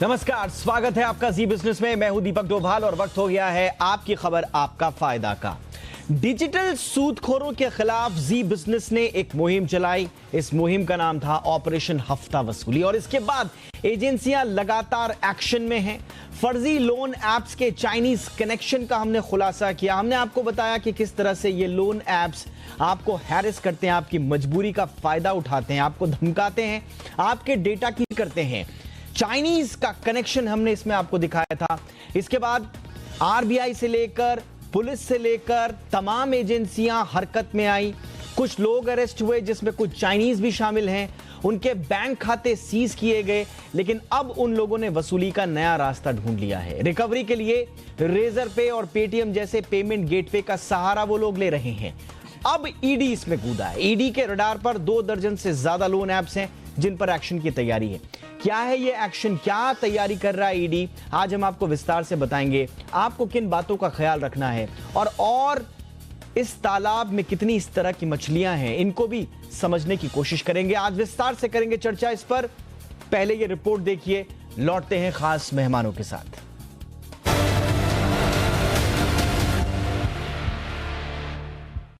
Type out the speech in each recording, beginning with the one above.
नमस्कार, स्वागत है आपका जी बिजनेस में। मैं हूं दीपक डोभाल और वक्त हो गया है आपकी खबर आपका फायदा का। डिजिटल सूदखोरों के खिलाफ जी बिजनेस ने एक मुहिम चलाई। इस मुहिम का नाम था ऑपरेशन हफ्ता वसूली और इसके बाद एजेंसियां लगातार एक्शन में हैं। फर्जी लोन एप्स के चाइनीज कनेक्शन का हमने खुलासा किया। हमने आपको बताया कि किस तरह से ये लोन एप्स आपको हैरेस करते हैं, आपकी मजबूरी का फायदा उठाते हैं, आपको धमकाते हैं, आपके डेटा की करते हैं। चाइनीज का कनेक्शन हमने इसमें आपको दिखाया था। इसके बाद आरबीआई से लेकर पुलिस से लेकर तमाम एजेंसियां हरकत में आई। कुछ लोग अरेस्ट हुए जिसमें कुछ चाइनीज भी शामिल हैं। उनके बैंक खाते सीज किए गए, लेकिन अब उन लोगों ने वसूली का नया रास्ता ढूंढ लिया है। रिकवरी के लिए रेजर पे और पेटीएम जैसे पेमेंट गेटवे का सहारा वो लोग ले रहे हैं। अब ईडी इसमें कूदा है। ईडी के रडार पर 2 दर्जन से ज्यादा लोन ऐप्स हैं जिन पर एक्शन की तैयारी है। क्या है ये एक्शन, क्या तैयारी कर रहा है ईडी, आज हम आपको विस्तार से बताएंगे। आपको किन बातों का ख्याल रखना है और इस तालाब में कितनी इस तरह की मछलियां हैं, इनको भी समझने की कोशिश करेंगे। आज विस्तार से करेंगे चर्चा इस पर। पहले ये रिपोर्ट देखिए, लौटते हैं खास मेहमानों के साथ।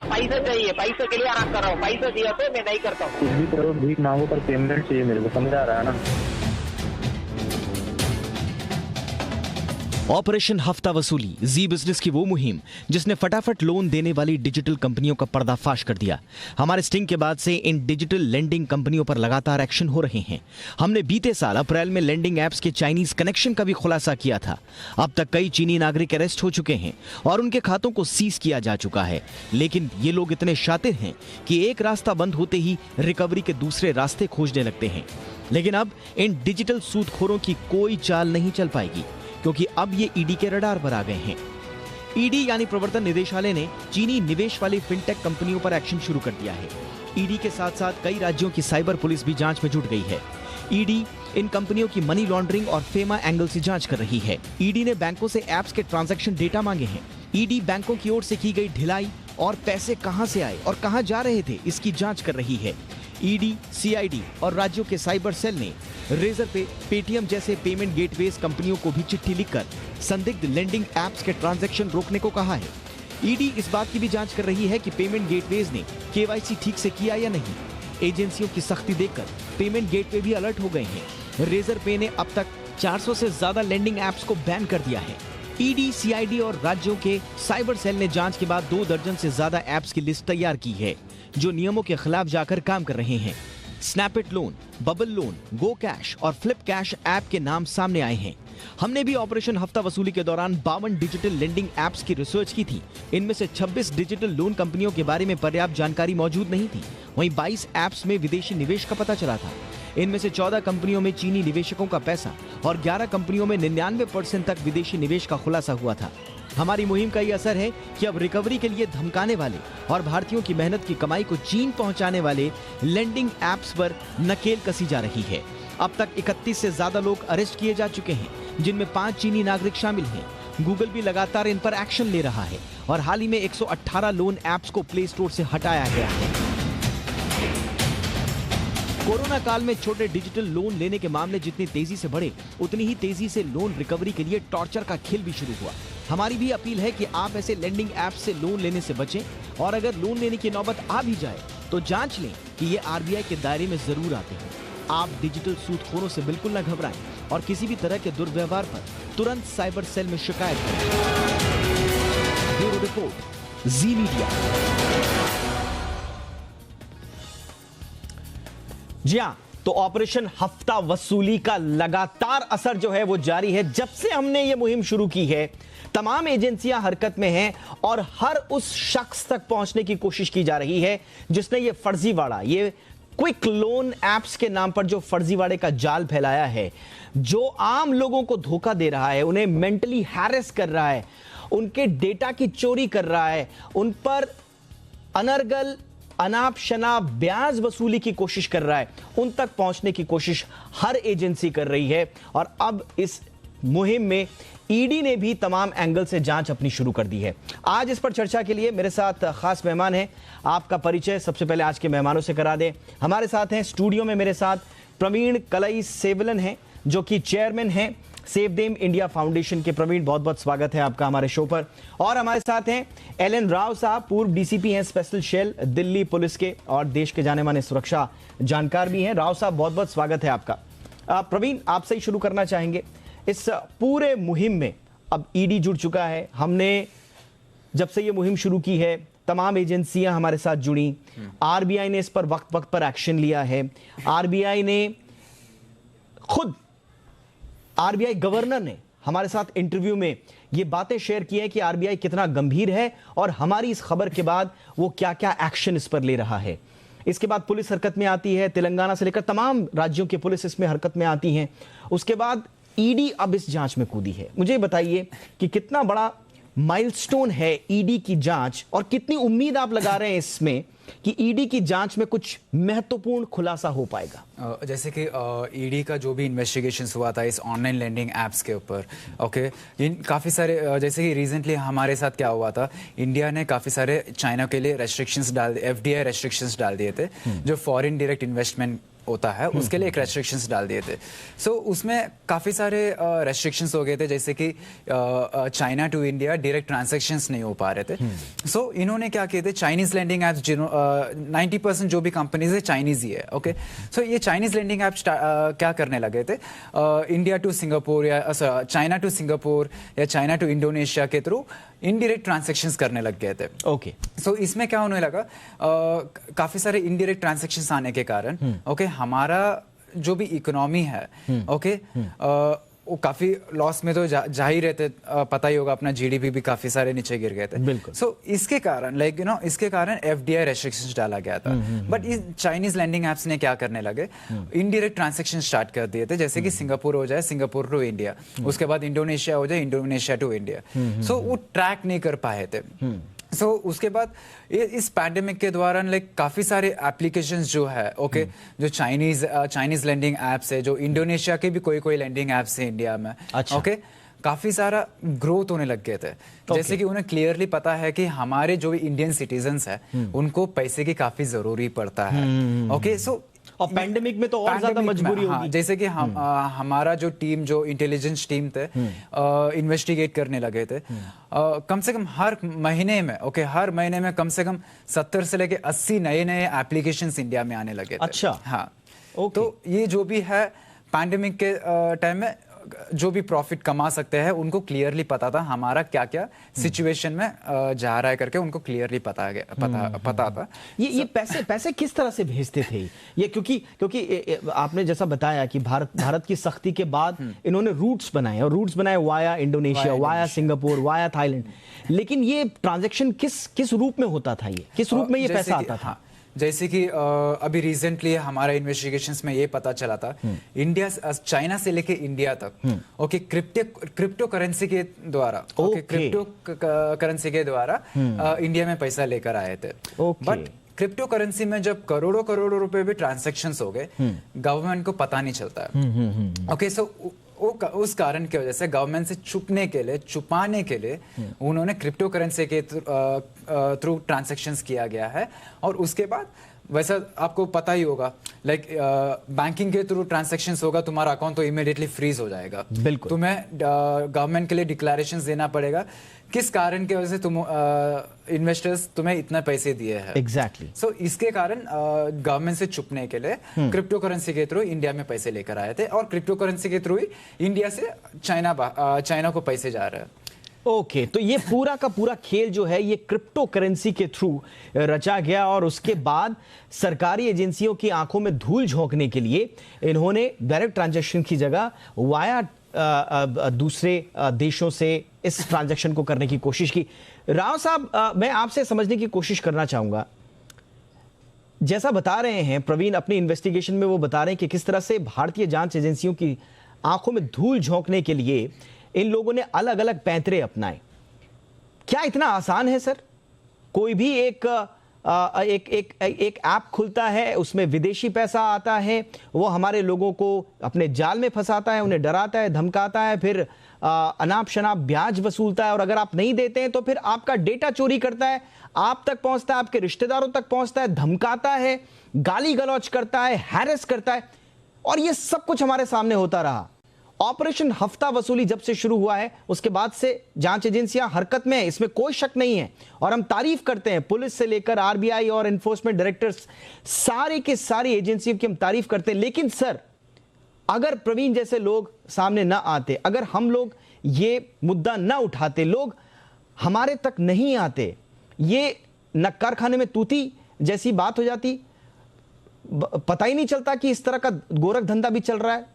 पैसे चाहिए, पैसे के लिए आराम कर रहा हूँ। पैसे दिया तो मैं नहीं करता हूँ। कुछ भी करो, भीख मांगो पर पेमेंट चाहिए मेरे को, समझ आ रहा है ना। ऑपरेशन हफ्ता वसूली, जी बिजनेस की वो मुहिम जिसने फटाफट लोन देने वाली डिजिटल कंपनियों का पर्दाफाश कर दिया। हमारे स्टिंग के बाद से इन डिजिटल लेंडिंग कंपनियों पर लगातार एक्शन हो रहे हैं। हमने बीते साल अप्रैल में लेंडिंग एप्स के चाइनीज कनेक्शन का भी खुलासा किया था। अब तक कई चीनी नागरिक अरेस्ट हो चुके हैं और उनके खातों को सीज किया जा चुका है। लेकिन ये लोग इतने शातिर हैं कि एक रास्ता बंद होते ही रिकवरी के दूसरे रास्ते खोजने लगते हैं। लेकिन अब इन डिजिटल सूदखोरों की कोई चाल नहीं चल पाएगी, क्योंकि अब ये ईडी के रडार पर आ गए हैं। ईडी यानी प्रवर्तन निदेशालय ने चीनी निवेश वाली फिनटेक कंपनियों पर एक्शन शुरू कर दिया है। ईडी के साथ साथ कई राज्यों की साइबर पुलिस भी जांच में जुट गई है। ईडी इन कंपनियों की मनी लॉन्ड्रिंग और फेमा एंगल से जांच कर रही है। ईडी ने बैंकों से एप्स के ट्रांजैक्शन डेटा मांगे हैं। ईडी बैंकों की ओर से की गई ढिलाई और पैसे कहां से आए और कहां जा रहे थे, इसकी जांच कर रही है। ईडी, सीआईडी और राज्यों के साइबर सेल ने रेजर पे, पेटीएम जैसे पेमेंट गेटवेज कंपनियों को भी चिट्ठी लिखकर संदिग्ध लेंडिंग एप्स के ट्रांजैक्शन रोकने को कहा है। ईडी इस बात की भी जांच कर रही है कि पेमेंट गेटवेज ने केवाईसी ठीक से किया या नहीं। एजेंसियों की सख्ती देखकर पेमेंट गेटवे भी अलर्ट हो गए हैं। रेजर पे ने अब तक 400 से ज्यादा लेंडिंग एप्स को बैन कर दिया है। ईडी, सीआईडी और राज्यों के साइबर सेल ने जांच के बाद 2 दर्जन से ज्यादा एप्स की लिस्ट तैयार की है जो नियमों के खिलाफ जाकर काम कर रहे हैं। स्नैपिट लोन, बबल लोन, गो कैश और फ्लिप कैश ऐप के नाम सामने आए हैं। हमने भी ऑपरेशन हफ्ता वसूली के दौरान 52 डिजिटल लेंडिंग एप्स की रिसर्च की थी। इनमें से 26 डिजिटल लोन कंपनियों के बारे में पर्याप्त जानकारी मौजूद नहीं थी। वहीं 22 एप्स में विदेशी निवेश का पता चला था। इनमें से 14 कंपनियों में चीनी निवेशकों का पैसा और 11 कंपनियों में 99% तक विदेशी निवेश का खुलासा हुआ था। हमारी मुहिम का ये असर है कि अब रिकवरी के लिए धमकाने वाले और भारतीयों की मेहनत की कमाई को चीन पहुंचाने वाले लेंडिंग एप्स पर नकेल कसी जा रही है। अब तक 31 से ज्यादा लोग अरेस्ट किए जा चुके हैं, जिनमें 5 चीनी नागरिक शामिल हैं। गूगल भी लगातार इन पर एक्शन ले रहा है और हाल ही में 118 लोन एप्स को प्ले स्टोर से हटाया गया है। कोरोना काल में छोटे डिजिटल लोन लेने के मामले जितनी तेजी से बढ़े, उतनी ही तेजी से लोन रिकवरी के लिए टॉर्चर का खेल भी शुरू हुआ। हमारी भी अपील है कि आप ऐसे लेंडिंग ऐप से लोन लेने से बचें और अगर लोन लेने की नौबत आ भी जाए तो जांच लें कि ये आरबीआई के दायरे में जरूर आते हैं। आप डिजिटल सूदखोरों से बिल्कुल न घबराएं और किसी भी तरह के दुर्व्यवहार पर तुरंत साइबर सेल में शिकायत करें। ब्यूरो रिपोर्ट, जी मीडिया। जी हाँ, तो ऑपरेशन हफ्ता वसूली का लगातार असर जो है वो जारी है। जब से हमने ये मुहिम शुरू की है, तमाम एजेंसियां हरकत में हैं और हर उस शख्स तक पहुंचने की कोशिश की जा रही है जिसने ये फर्जीवाड़ा, ये क्विक लोन एप्स के नाम पर जो फर्जीवाड़े का जाल फैलाया है, जो आम लोगों को धोखा दे रहा है, उन्हें मेंटली हैरेस कर रहा है, उनके डेटा की चोरी कर रहा है, उन पर अनर्गल अनाप शनाप ब्याज वसूली की कोशिश कर रहा है, उन तक पहुंचने की कोशिश हर एजेंसी कर रही है। और अब इस मुहिम में ईडी ने भी तमाम एंगल से जांच अपनी शुरू कर दी है। आज इस पर चर्चा के लिए मेरे साथ खास मेहमान हैं। आपका परिचय सबसे पहले आज के मेहमानों से करा दें। हमारे साथ हैं स्टूडियो में मेरे साथ प्रवीण कलई सेवलन हैं, जो कि चेयरमैन हैं सेव देम इंडिया फाउंडेशन के। प्रवीण, बहुत बहुत स्वागत है आपका हमारे शो पर। और हमारे साथ हैं एलन राव साहब, पूर्व डीसीपी हैं स्पेशल सेल दिल्ली पुलिस के और देश के जाने माने सुरक्षा जानकार भी हैं। राव साहब, बहुत बहुत स्वागत है आपका। प्रवीण, आपसे ही शुरू करना चाहेंगे। इस पूरे मुहिम में अब ईडी जुड़ चुका है। हमने जब से ये मुहिम शुरू की है तमाम एजेंसियां हमारे साथ जुड़ी। आरबीआई ने इस पर वक्त वक्त पर एक्शन लिया है। आरबीआई ने खुद आरबीआई गवर्नर ने हमारे साथ इंटरव्यू में ये बातें शेयर की है कि आरबीआई कितना गंभीर है और हमारी इस खबर के बाद वो क्या क्या एक्शन इस पर ले रहा है। इसके बाद पुलिस हरकत में आती है, तेलंगाना से लेकर तमाम राज्यों की पुलिस इसमें हरकत में आती है। उसके बाद ईडी अब इस जांच में कूदी है। मुझे बताइए कि कितना बड़ा माइलस्टोन है ईडी की जांच और कितनी उम्मीद आप लगा रहे हैं इसमें कि ईडी की जांच में कुछ महत्वपूर्ण खुलासा हो पाएगा। जैसे कि ईडी का जो भी इन्वेस्टिगेशन हुआ था इस ऑनलाइन लेंडिंग एप्स के ऊपर, ओके, इन काफ़ी सारे जैसे कि रिसेंटली हमारे साथ क्या हुआ था, इंडिया ने काफ़ी सारे चाइना के लिए रेस्ट्रिक्शंस एफडीआई रेस्ट्रिक्शंस डाल दिए थे, जो फॉरेन डायरेक्ट इन्वेस्टमेंट होता है उसके लिए एक रेस्ट्रिक्शंस डाल दिए थे। सो उसमें काफ़ी सारे रेस्ट्रिक्शंस हो गए थे, जैसे कि China to India direct transactions नहीं हो पा रहे थे। सो इन्होंने क्या किए थे, चाइनीज लेंडिंग एप्स 90% जो भी कंपनीज है चाइनीज ही है, ओके। सो ये चाइनीज लेंडिंग एप्स क्या करने लगे थे, इंडिया टू सिंगापुर या चाइना टू सिंगापुर या चाइना टू इंडोनेशिया के थ्रू इनडायरेक्ट ट्रांजैक्शंस करने लग गए थे, ओके। सो इसमें क्या होने लगा, काफ़ी सारे इनडायरेक्ट ट्रांजैक्शंस आने के कारण, ओके, हमारा जो भी इकोनॉमी है, ओके, वो काफी लॉस में तो जा ही रहते, पता ही होगा, अपना जीडीपी भी काफी सारे नीचे गिर गए थे, बिल्कुल। सो इसके कारण इसके कारण एफडीआई रेस्ट्रिक्शंस डाला गया था। बट इस चाइनीज लैंडिंग एप्स ने क्या करने लगे, इनडायरेक्ट ट्रांजैक्शन स्टार्ट कर दिए थे, जैसे कि सिंगापुर हो जाए, सिंगापुर टू इंडिया, उसके बाद इंडोनेशिया हो जाए, इंडोनेशिया टू इंडिया। सो वो ट्रैक नहीं कर पाए थे। सो उसके बाद इस पैंडेमिक के दौरान काफी सारे एप्लीकेशंस जो है, ओके, जो चाइनीज लैंडिंग एप्स है, जो इंडोनेशिया के भी कोई लैंडिंग एप्स है इंडिया में, अच्छा। ओके, काफी सारा ग्रोथ होने लग गए थे। जैसे कि उन्हें क्लियरली पता है कि हमारे जो भी इंडियन सिटीजन्स है उनको पैसे की काफी जरूरी पड़ता है, ओके। सो और पैंडेमिक में तो और ज्यादा मजबूरी होगी। जैसे कि हमारा जो टीम, जो इंटेलिजेंस टीम थे, इन्वेस्टिगेट करने लगे थे, कम से कम हर महीने में, ओके, हर महीने में कम से कम 70 से लेके 80 नए एप्लीकेशंस इंडिया में आने लगे थे। अच्छा, हाँ, तो ये जो भी है पैंडेमिक के टाइम में जो भी प्रॉफिट कमा सकते हैं उनको क्लियरली पता था हमारा क्या क्या सिचुएशन में जा रहा है करके, उनको क्लियरली पता था। ये पैसे किस तरह से भेजते थे ये, क्योंकि आपने जैसा बताया कि भारत की सख्ती के बाद इन्होंने रूट्स बनाए, और रूट्स बनाए via Indonesia, via Singapore, via Thailand. लेकिन ये ट्रांजैक्शन किस रूप में होता था, ये किस रूप में ये पैसा आता था? जैसे कि अभी रिसेंटली हमारा इन्वेस्टिगेशंस में ये पता चला था, इंडिया चाइना से लेके इंडिया तक, ओके, क्रिप्टो करेंसी के द्वारा, ओके, क्रिप्टो करेंसी के द्वारा इंडिया में पैसा लेकर आए थे। बट क्रिप्टो करेंसी में जब करोड़ों रुपए भी ट्रांजैक्शंस हो गए, गवर्नमेंट को पता नहीं चलता है, ओके। सो उस कारण की वजह से गवर्नमेंट से छुपाने के लिए उन्होंने क्रिप्टो करेंसी के थ्रू ट्रांजैक्शंस किया गया है। और उसके बाद वैसा आपको पता ही होगा, बैंकिंग के थ्रू ट्रांजैक्शंस होगा, तुम्हारा अकाउंट तो इमीडिएटली फ्रीज हो जाएगा, बिल्कुल। तुम्हें गवर्नमेंट के लिए डिक्लेरेशंस देना पड़ेगा किस कारण की वजह से तुम इन्वेस्टर्स तुम्हें इतना पैसे दिए हैं, एग्जैक्टली। सो इसके कारण गवर्नमेंट से छुपने के लिए क्रिप्टो करेंसी के थ्रू इंडिया में पैसे लेकर आए थे, और क्रिप्टो करेंसी के थ्रू ही इंडिया से चाइना को पैसे जा रहे हैं। ओके, तो ये पूरा का पूरा खेल जो है ये क्रिप्टो करेंसी के थ्रू रचा गया, और उसके बाद सरकारी एजेंसियों की आंखों में धूल झोंकने के लिए इन्होंने डायरेक्ट ट्रांजैक्शन की जगह वाया दूसरे देशों से इस ट्रांजैक्शन को करने की कोशिश की। राव साहब, मैं आपसे समझने की कोशिश करना चाहूंगा, जैसा बता रहे हैं प्रवीण अपनी इन्वेस्टिगेशन में, वो बता रहे हैं कि किस तरह से भारतीय जांच एजेंसियों की आंखों में धूल झोंकने के लिए इन लोगों ने अलग अलग पैंतरे अपनाए। क्या इतना आसान है सर? कोई भी एक ऐप खुलता है, उसमें विदेशी पैसा आता है, वो हमारे लोगों को अपने जाल में फंसाता है, उन्हें डराता है, धमकाता है, फिर अनाप शनाप ब्याज वसूलता है, और अगर आप नहीं देते हैं तो फिर आपका डेटा चोरी करता है, आप तक पहुंचता है, आपके रिश्तेदारों तक पहुंचता है, धमकाता है, गाली गलौज करता है, हैरेस करता है, और ये सब कुछ हमारे सामने होता रहा। ऑपरेशन हफ्ता वसूली जब से शुरू हुआ है उसके बाद से जांच एजेंसियां हरकत में है, इसमें कोई शक नहीं है। और हम तारीफ करते हैं, पुलिस से लेकर आरबीआई और एनफोर्समेंट डायरेक्टर्स, सारे के सारी एजेंसियों की हम तारीफ करते हैं। लेकिन सर, अगर प्रवीण जैसे लोग सामने ना आते, अगर हम लोग ये मुद्दा ना उठाते, लोग हमारे तक नहीं आते, ये न कारखाने में तूती जैसी बात हो जाती, पता ही नहीं चलता कि इस तरह का गोरख धंधा भी चल रहा है।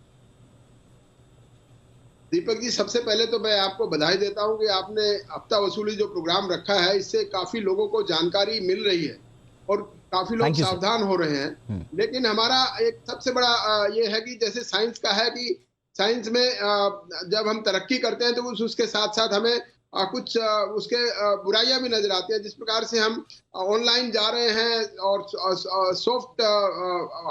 दीपक जी, सबसे पहले तो मैं आपको बधाई देता हूं कि आपने हफ्ता वसूली जो प्रोग्राम रखा है, इससे काफी लोगों को जानकारी मिल रही है और काफी लोग सावधान हो रहे हैं। लेकिन हमारा एक सबसे बड़ा ये है कि जैसे साइंस का है कि साइंस में जब हम तरक्की करते हैं तो उसके साथ साथ हमें कुछ उसके बुराइयां भी नजर आती हैं। जिस प्रकार से हम ऑनलाइन जा रहे हैं और सॉफ्ट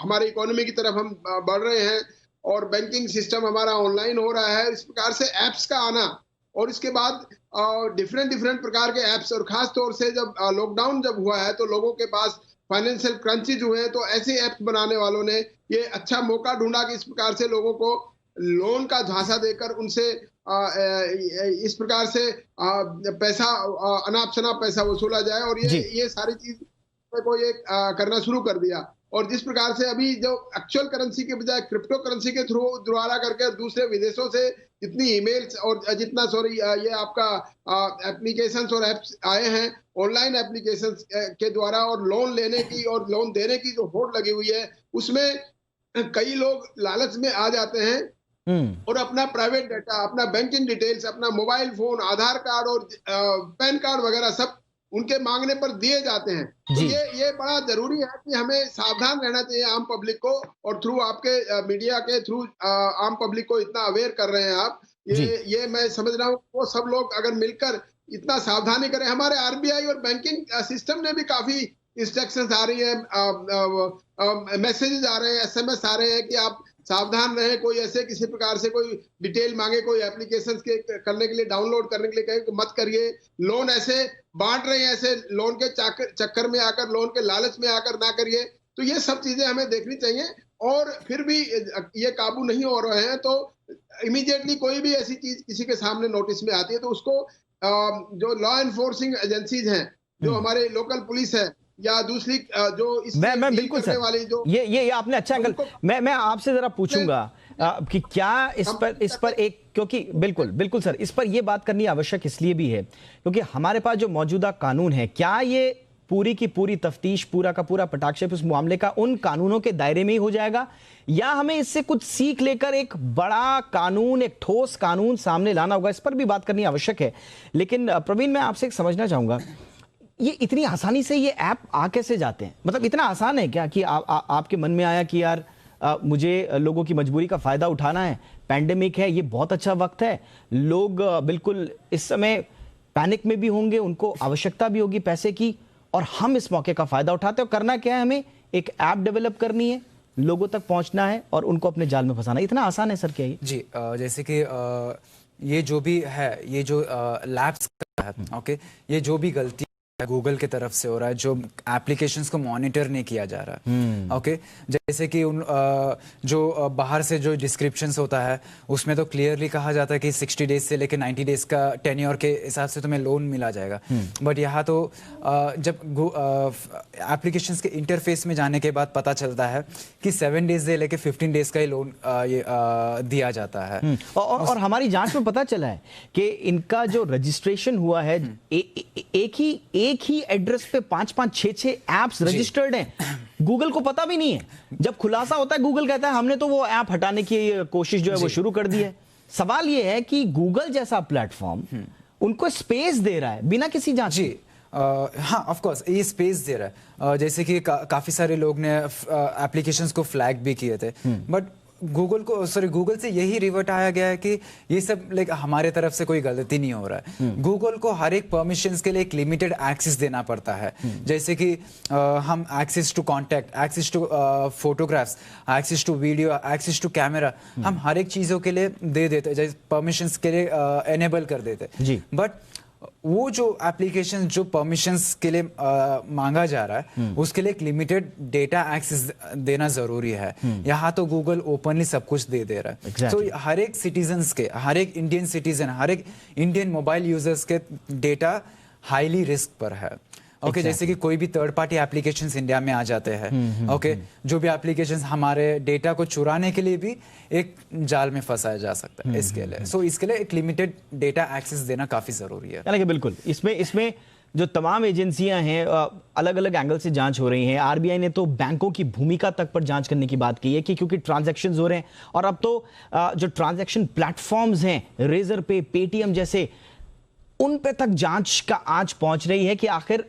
हमारी इकोनॉमी की तरफ हम बढ़ रहे हैं और बैंकिंग सिस्टम हमारा ऑनलाइन हो रहा है, इस प्रकार से एप्स का आना और इसके बाद डिफरेंट प्रकार के एप्स, और खास तौर से जब लॉकडाउन जब हुआ है तो लोगों के पास फाइनेंशियल क्रंचेज हुए हैं, तो ऐसे ऐप्स बनाने वालों ने ये अच्छा मौका ढूंढा कि इस प्रकार से लोगों को लोन का झांसा देकर उनसे इस प्रकार से पैसा अनाप शनाप पैसा वसूला जाए, और ये सारी चीज को ये करना शुरू कर दिया। और जिस प्रकार से अभी जो एक्चुअल करेंसी के बजाय क्रिप्टो करेंसी के थ्रू द्वारा करके दूसरे विदेशों से जितनी ईमेल्स और जितना ये आपका एप्लीकेशंस और एप्स आए हैं ऑनलाइन एप्लीकेशंस के द्वारा, और लोन लेने की और लोन देने की जो होड़ लगी हुई है, उसमें कई लोग लालच में आ जाते हैं और अपना प्राइवेट डाटा, अपना बैंकिंग डिटेल्स, अपना मोबाइल फोन, आधार कार्ड और पैन कार्ड वगैरह सब उनके मांगने पर दिए जाते हैं। तो ये बड़ा जरूरी है कि हमें सावधान रहना चाहिए आम पब्लिक को, और थ्रू आपके मीडिया के थ्रू आम पब्लिक को इतना अवेयर कर रहे हैं आप। ये मैं समझ रहा हूँ वो सब लोग अगर मिलकर इतना सावधानी करें। हमारे आरबीआई और बैंकिंग सिस्टम ने भी काफी इंस्ट्रक्शंस आ रही है, मैसेजेस आ रहे हैं, एसएमएस आ रहे हैं कि आप सावधान रहें, कोई ऐसे किसी प्रकार से कोई डिटेल मांगे, कोई एप्लीकेशन के करने के लिए डाउनलोड करने के लिए कहे कि मत करिए। लोन ऐसे बांट रहे हैं, ऐसे लोन के चक्कर में आकर, लोन के लालच में आकर ना करिए। तो ये सब चीजें हमें देखनी चाहिए, और फिर भी ये काबू नहीं हो रहे हैं तो इमीडिएटली कोई भी ऐसी चीज किसी के सामने नोटिस में आती है तो उसको जो लॉ एनफोर्सिंग एजेंसीज हैं, जो हमारे लोकल पुलिस है या दूसरी जो इस मैं बिल्कुल सर, वाली जो ये आपने अच्छा एंगल, मैं आपसे जरा पूछूंगा कि क्या इस पर एक, क्योंकि बिल्कुल सर, इस पर ये बात करनी आवश्यक इसलिए भी है क्योंकि हमारे पास जो मौजूदा कानून है, क्या ये पूरी की पूरी तफ्तीश, पूरा का पूरा पटाक्षेप इस मामले का उन कानूनों के दायरे में ही हो जाएगा, या हमें इससे कुछ सीख लेकर एक बड़ा कानून, एक ठोस कानून सामने लाना होगा? इस पर भी बात करनी आवश्यक है। लेकिन प्रवीण, मैं आपसे समझना चाहूंगा, ये इतनी आसानी से ये ऐप आ कैसे जाते हैं? मतलब इतना आसान है क्या कि आपके मन में आया कि यार मुझे लोगों की मजबूरी का फायदा उठाना है, पैंडेमिक है, ये बहुत अच्छा वक्त है, लोग बिल्कुल इस समय पैनिक में भी होंगे, उनको आवश्यकता भी होगी पैसे की, और हम इस मौके का फायदा उठाते हैं। और करना क्या है, हमें एक ऐप डेवलप करनी है, लोगों तक पहुंचना है और उनको अपने जाल में फंसाना। इतना आसान है सर क्या ये? जी, जैसे कि ये जो भी है, ये जो लैब्स का है, ओके, ये जो भी गलती गूगल की तरफ से हो रहा है, जो एप्लीकेशंस को मॉनिटर नहीं किया जा रहा है, ओके, जैसे कि जो बाहर से जो डिस्क्रिप्शंस होता है उसमें तो क्लियरली कहा जाता है कि 60 डेज से लेकर 90 डेज का टेन्योर के हिसाब से तुम्हें लोन मिला जाएगा। बट यहाँ तो जब एप्लीकेशंस के इंटरफेस में जाने के बाद पता चलता है कि 7 डेज से लेकर 15 डेज का ही लोन दिया जाता है। और हमारी जांच में पता चला है कि इनका जो रजिस्ट्रेशन हुआ है, एक ही एड्रेस पे 5-5, 6-6 ऐप्स रजिस्टर्ड हैं। गूगल को पता भी नहीं है। जब खुलासा होता है, गूगल कहता है हमने तो वो ऐप हटाने की कोशिश जो है वो शुरू कर दी है। सवाल ये है कि गूगल जैसा प्लेटफॉर्म उनको स्पेस दे रहा है बिना किसी जांच के। हाँ, ऑफ कोर्स ये स्पेस दे रहा है। जैसे कि काफी सारे लोग ने एप्लीकेशंस को फ्लैग भी किए थे, बट गूगल से यही रिवर्ट आया गया है कि ये सब लाइक हमारे तरफ से कोई गलती नहीं हो रहा है। गूगल को हर एक परमिशंस के लिए एक लिमिटेड एक्सेस देना पड़ता है। जैसे कि हम access to contact, access to photographs, access to video, access to camera, हम हर एक चीजों के लिए दे देते, जैसे परमिशंस के लिए एनेबल कर देते। बट वो जो एप्लीकेशन जो परमिशंस के लिए मांगा जा रहा है उसके लिए एक लिमिटेड डेटा एक्सेस देना जरूरी है। यहाँ तो गूगल ओपनली सब कुछ दे रहा है। तो हर एक सिटीजन्स के, हर एक इंडियन सिटीजन, हर एक इंडियन मोबाइल यूजर्स के डेटा हाईली रिस्क पर है। ओके, जैसे कि कोई भी थर्ड पार्टी एप्लीकेशंस इंडिया में आ जाते हैं, ओके, जो भी एप्लीकेशंस हमारे डेटा को चुराने के लिए भी एक जाल में फंसाया जा सकता है। इसके लिए इसके लिए एक लिमिटेड डेटा एक्सेस देना काफी जरूरी है। यानी कि बिल्कुल इसमें जो तमाम एजेंसियां हैं अलग अलग एंगल से जांच हो रही हैं। आरबीआई ने तो बैंकों की भूमिका तक पर जांच करने की बात की है कि क्योंकि ट्रांजैक्शंस हो रहे हैं और अब तो जो ट्रांजैक्शन प्लेटफॉर्म्स हैं, रेजर पे, पेटीएम जैसे, उन पे तक जांच का आंच पहुंच रही है कि आखिर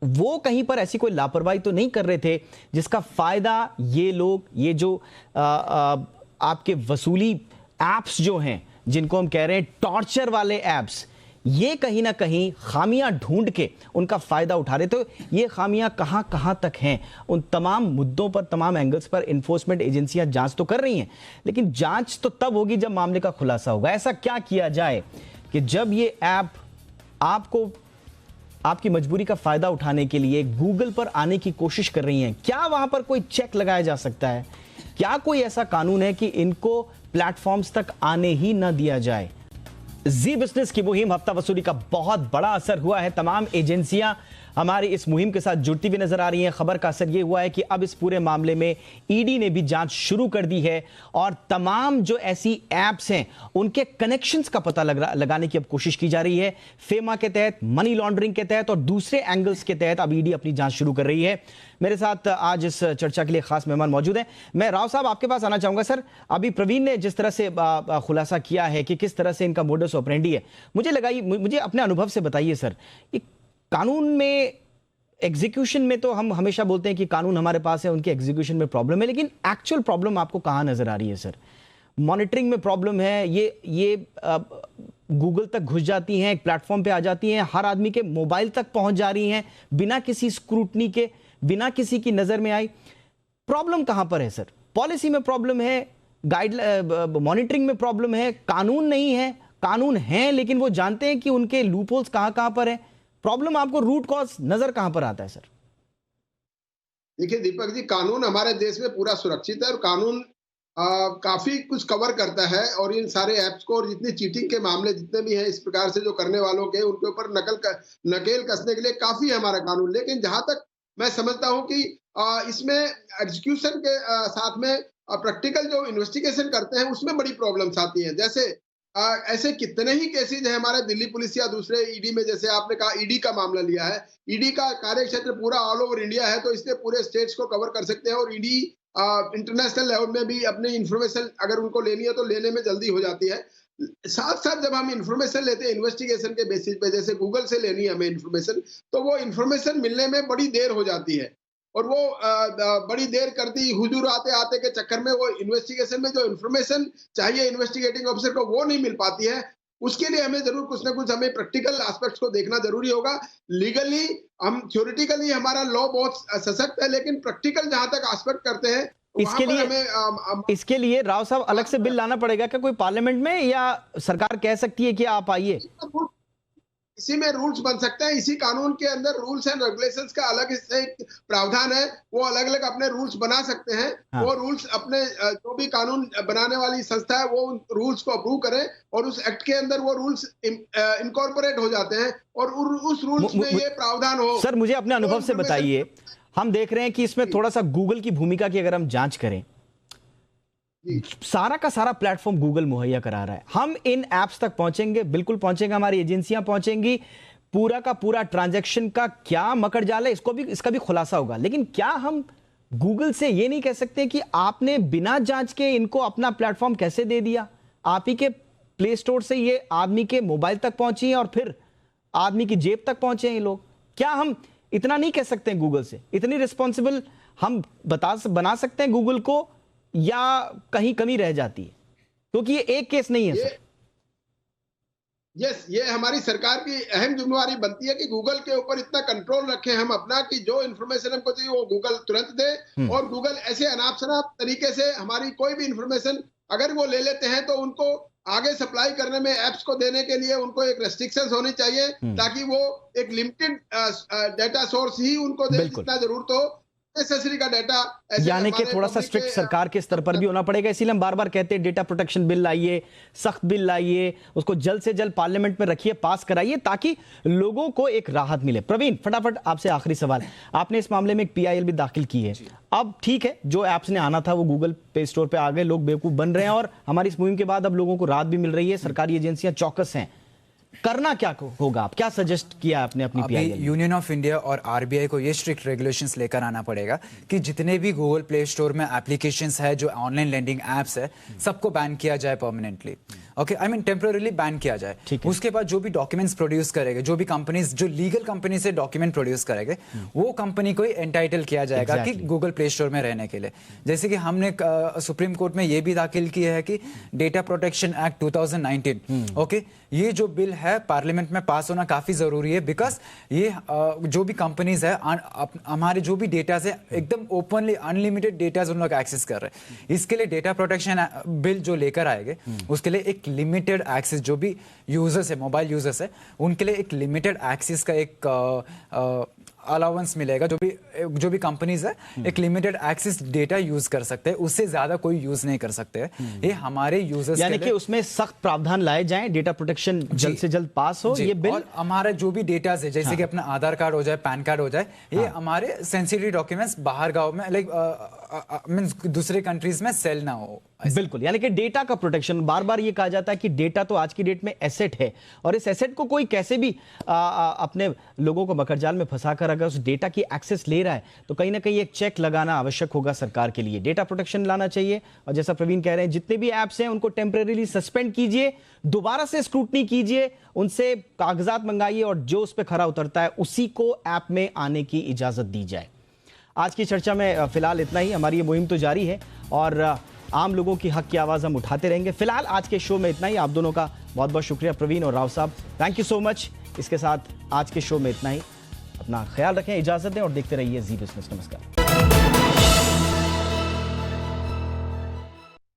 वो कहीं पर ऐसी कोई लापरवाही तो नहीं कर रहे थे जिसका फायदा ये लोग, ये जो आपके वसूली एप्स जो हैं, जिनको हम कह रहे हैं टॉर्चर वाले एप्स, ये कहीं ना कहीं खामियां ढूंढ के उनका फायदा उठा रहे। तो ये खामियां कहां तक हैं, उन तमाम मुद्दों पर, तमाम एंगल्स पर इन्फोर्समेंट एजेंसियां जांच तो कर रही हैं, लेकिन जांच तो तब होगी जब मामले का खुलासा होगा। ऐसा क्या किया जाए कि जब ये ऐप आपको, आपकी मजबूरी का फायदा उठाने के लिए गूगल पर आने की कोशिश कर रही हैं, क्या वहां पर कोई चेक लगाया जा सकता है? क्या कोई ऐसा कानून है कि इनको प्लेटफॉर्म्स तक आने ही ना दिया जाए? जी बिजनेस की मुहिम हफ्ता वसूली का बहुत बड़ा असर हुआ है। तमाम एजेंसियां हमारी इस मुहिम के साथ जुड़ती हुई नजर आ रही हैं। खबर का असर यह हुआ है कि अब इस पूरे मामले में ईडी ने भी जांच शुरू कर दी है और तमाम जो ऐसी एप्स हैं उनके कनेक्शंस का पता लगाने की अब कोशिश की जा रही है। फेमा के तहत, मनी लॉन्ड्रिंग के तहत और दूसरे एंगल्स के तहत अब ईडी अपनी जांच शुरू कर रही है। मेरे साथ आज इस चर्चा के लिए खास मेहमान मौजूद हैं। मैं राव साहब आपके पास आना चाहूंगा। सर, अभी प्रवीण ने जिस तरह से खुलासा किया है कि किस तरह से इनका मोडस ऑपरेंडी है, मुझे अपने अनुभव से बताइए सर, कानून में, एग्जीक्यूशन में तो हम हमेशा बोलते हैं कि कानून हमारे पास है, उनके एग्जीक्यूशन में प्रॉब्लम है, लेकिन एक्चुअल प्रॉब्लम आपको कहां नजर आ रही है सर? मॉनिटरिंग में प्रॉब्लम है, ये गूगल तक घुस जाती हैं, एक प्लेटफॉर्म पे आ जाती हैं, हर आदमी के मोबाइल तक पहुंच जा रही हैं बिना किसी स्क्रूटनी के, बिना किसी की नजर में आई। प्रॉब्लम कहां पर है सर? पॉलिसी में प्रॉब्लम है, मॉनिटरिंग में प्रॉब्लम है, कानून नहीं है, कानून है लेकिन वो जानते हैं कि उनके लूपहोल्स कहां पर है। प्रॉब्लम आपको रूट कॉज नजर कहां पर आता है सर? देखिए दीपक जी, कानून हमारे देश में पूरा सुरक्षित है और कानून काफी कुछ कवर करता है और इन सारे ऐप्स को और जितनी चीटिंग के मामले जितने भी हैं इस प्रकार से जो करने वालों के, उनके ऊपर नकेल कसने के लिए काफी है हमारा कानून। लेकिन जहां तक मैं समझता हूं कि इसमें एग्जीक्यूशन के साथ में प्रैक्टिकल जो इन्वेस्टिगेशन करते हैं उसमें बड़ी प्रॉब्लम्स आती हैं। जैसे ऐसे कितने ही केसेज है हमारे दिल्ली पुलिस या दूसरे ईडी में, जैसे आपने कहा ईडी का मामला लिया है, ईडी का कार्य क्षेत्र पूरा ऑल ओवर इंडिया है, तो इसलिए पूरे स्टेट्स को कवर कर सकते हैं और ईडी इंटरनेशनल लेवल में भी अपनी इंफॉर्मेशन अगर उनको लेनी है तो लेने में जल्दी हो जाती है। साथ साथ जब हम इंफॉर्मेशन लेते हैं इन्वेस्टिगेशन के बेसिस पे, जैसे गूगल से लेनी है हमें इंफॉर्मेशन, तो वो इंफॉर्मेशन मिलने में बड़ी देर हो जाती है और वो बड़ी देर करती हुजूर आते आते के चक्कर में वो इन्वेस्टिगेशन में जो इन्फॉर्मेशन चाहिए इन्वेस्टिगेटिंग ऑफिसर को वो नहीं मिल पाती है। उसके लिए हमें जरूर कुछ ना कुछ हमें प्रैक्टिकल एस्पेक्ट्स को देखना जरूरी होगा। लीगली हम थ्योरेटिकली हमारा लॉ बहुत सशक्त है, लेकिन प्रैक्टिकल जहां तक एस्पेक्ट करते हैं इसके लिए राव साहब अलग से बिल लाना पड़ेगा क्या कोई पार्लियामेंट में, या सरकार कह सकती है कि आप आइए? इसी में रूल्स बन सकते हैं, इसी कानून के अंदर रूल्स एंड रेगुलेशंस का अलग से प्रावधान है, वो अलग अलग अपने रूल्स बना सकते हैं। हाँ। वो रूल्स अपने जो भी कानून बनाने वाली संस्था है वो उन रूल्स को अप्रूव करे और उस एक्ट के अंदर वो रूल्स इनकॉर्पोरेट हो जाते हैं और उस रूल्स में ये प्रावधान हो। सर, मुझे अपने अनुभव से बताइए, हम देख रहे हैं कि इसमें थोड़ा सा गूगल की भूमिका की अगर हम जांच करें, सारा का सारा प्लेटफॉर्म गूगल मुहैया करा रहा है। हम इन एप्स तक पहुंचेंगे, बिल्कुल पहुंचेंगे, हमारी एजेंसियां पहुंचेंगी, पूरा का पूरा ट्रांजैक्शन का क्या मकड़ जाल है इसका भी खुलासा होगा। लेकिन क्या हम गूगल से ये नहीं कह सकते कि आपने बिना जांच के इनको अपना प्लेटफॉर्म कैसे दे दिया? आप ही के प्ले स्टोर से ये आदमी के मोबाइल तक पहुंची है और फिर आदमी की जेब तक पहुंचे हैं ये लोग। क्या हम इतना नहीं कह सकते हैं गूगल से? इतनी रिस्पॉन्सिबल हम बना सकते हैं गूगल को, या कहीं कमी रह जाती है? क्योंकि ये एक केस नहीं है सर। ये हमारी सरकार की अहम जिम्मेवारी बनती है कि गूगल के ऊपर इतना कंट्रोल रखें हम अपना कि जो इन्फॉर्मेशन हमको चाहिए वो गूगल तुरंत दे, और गूगल ऐसे अनाप शनाप तरीके से हमारी कोई भी इन्फॉर्मेशन अगर वो ले लेते हैं तो उनको आगे सप्लाई करने में ऐप्स को देने के लिए उनको एक रेस्ट्रिक्शंस होनी चाहिए, ताकि वो एक लिमिटेड डेटा सोर्स ही उनको दे जितना जरूरत हो, नेसेसरी का डाटा। यानी कि थोड़ा सा स्ट्रिक्ट सरकार के स्तर पर भी होना पड़ेगा। इसीलिए हम बार बार कहते हैं डेटा प्रोटेक्शन बिल लाइए, सख्त बिल लाइए, उसको जल्द से जल्द पार्लियामेंट में रखिए, पास कराइए, ताकि लोगों को एक राहत मिले। प्रवीण, फटाफट आपसे आखिरी सवाल, आपने इस मामले में एक PIL भी दाखिल की है। अब ठीक है, जो ऐप्स ने आना था वो गूगल प्ले स्टोर पे आ गए, लोग बेवकूफ बन रहे हैं, और हमारी इस मुहिम के बाद अब लोगों को राहत भी मिल रही है, सरकारी एजेंसियां चौकस हैं। करना क्या होगा, आप क्या सजेस्ट किया आपने अपनी PIL? यूनियन ऑफ इंडिया और RBI को ये स्ट्रिक्ट रेगुलेशंस लेकर आना पड़ेगा कि जितने भी गूगल प्ले स्टोर में एप्लीकेशंस है, जो ऑनलाइन लेंडिंग एप्स है, सबको बैन किया जाए permanently. Okay, I mean temporarily ban किया जाए। उसके बाद जो भी डॉक्यूमेंट्स प्रोड्यूस करेंगे, जो भी कंपनीज जो लीगल कंपनी से डॉक्यूमेंट प्रोड्यूस करेंगे, वो कंपनी को ही एंटाइटल किया जाएगा कि गूगल प्ले स्टोर में रहने के लिए। जैसे कि हमने सुप्रीम कोर्ट में ये भी दाखिल किया है कि डेटा प्रोटेक्शन एक्ट 2019, ओके, ये जो बिल है पार्लियामेंट में पास होना काफी जरूरी है, बिकॉज ये जो भी कंपनीज है, हमारे जो भी डेटा है, एकदम ओपनली अनलिमिटेड डेटा उन लोग एक्सेस कर रहे हैं। इसके लिए डेटा प्रोटेक्शन बिल जो लेकर आएंगे, उसके लिए एक लिमिटेड एक्सेस, जो भी यूजर्स है, मोबाइल यूजर्स है, उनके लिए एक लिमिटेड एक्सेस का एक अलाउंस मिलेगा। जो भी कंपनीज है, एक लिमिटेड एक्सेस डेटा यूज कर सकते हैं, उससे ज्यादा कोई यूज नहीं कर सकते हैं। ये हमारे यूजर्स, यानी कि उसमें सख्त प्रावधान लाए जाएं, डेटा प्रोटेक्शन जल्द से जल्द पास हो ये बिल। और हमारा जो भी डेटा है, जैसे कि अपना आधार कार्ड हो जाए, पैन कार्ड हो जाए, ये हमारे सेंसिटिव डॉक्यूमेंट्स बाहर गांव में, लाइक मींस दूसरे कंट्रीज में सेल ना हो। बिल्कुल, यानी कि डेटा का प्रोटेक्शन। बार बार ये कहा जाता है कि डेटा तो आज की डेट में एसेट है, और इस एसेट को कोई कैसे भी अपने लोगों को मकड़जाल में फंसाकर अगर उस डेटा की एक्सेस ले रहा है, तो कहीं ना कहीं एक चेक लगाना आवश्यक होगा सरकार के लिए। डेटा प्रोटेक्शन लाना चाहिए, और जैसा प्रवीण कह रहे हैं, जितने भी ऐप्स हैं उनको टेम्परेरीली सस्पेंड कीजिए, दोबारा से स्क्रूटनी कीजिए, उनसे कागजात मंगाइए, और जो उस पर खरा उतरता है उसी को ऐप में आने की इजाजत दी जाए। आज की चर्चा में फिलहाल इतना ही। हमारी ये मुहिम तो जारी है, और आम लोगों की हक की आवाज़ हम उठाते रहेंगे। फिलहाल आज के शो में इतना ही। आप दोनों का बहुत बहुत शुक्रिया, प्रवीण और राव साहब, थैंक यू सो मच। इसके साथ आज के शो में इतना ही। अपना ख्याल रखें, इजाज़त दें, और देखते रहिए जी बिजनेस। नमस्कार।